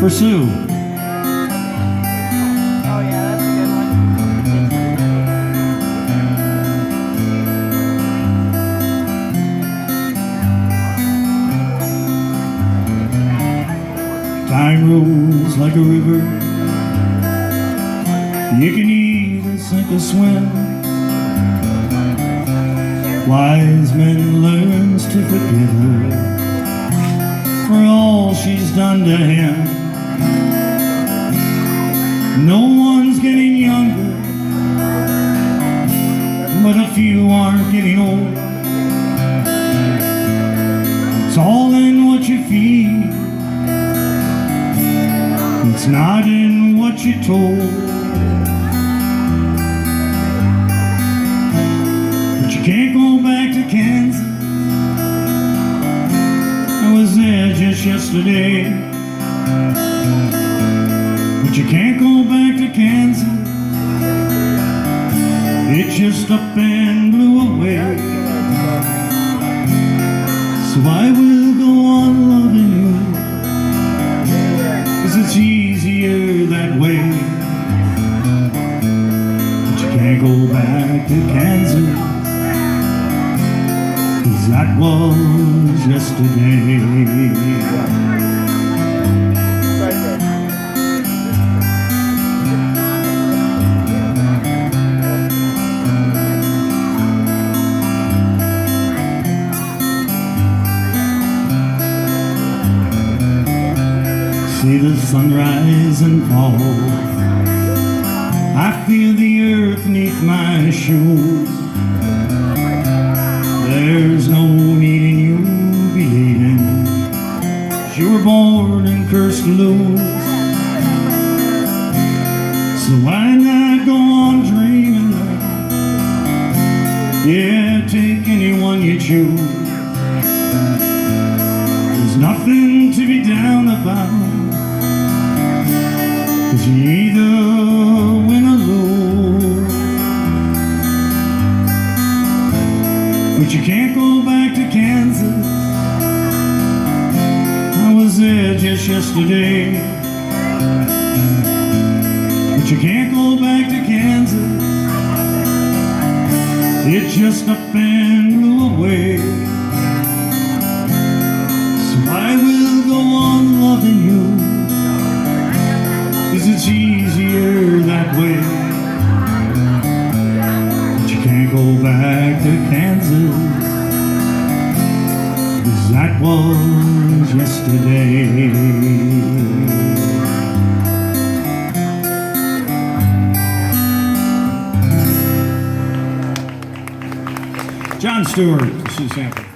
for Sue. Oh yeah, that's a good one. Time rolls like a river. You can either sink or swim. Wise men learns to forgive her for all she's done to him. No one's getting younger, but a few aren't getting old. It's all in what you feel. It's not in what you're told. But you can't go back to Kansas. I was there just yesterday. But you can't go back to Kansas. It just up and blew away. So I will go on loving you, 'cause it's easier that way. But you can't go back to Kansas, 'cause that was yesterday. See the sunrise and fall. I feel the earth neath my shoes. There's no need in you believing you were born and cursed to lose. So why not go on dreaming? Yeah, take anyone you choose. There's nothing to be down about, 'cause you either win or lose. But you can't go back to Kansas. I was there just yesterday. But you can't go back to Kansas. It just up and blew away. So I will go on loving you, 'cause it's easier that way. But you can't go back to Kansas, 'cause that was yesterday. John Stewart, Sue Sanford.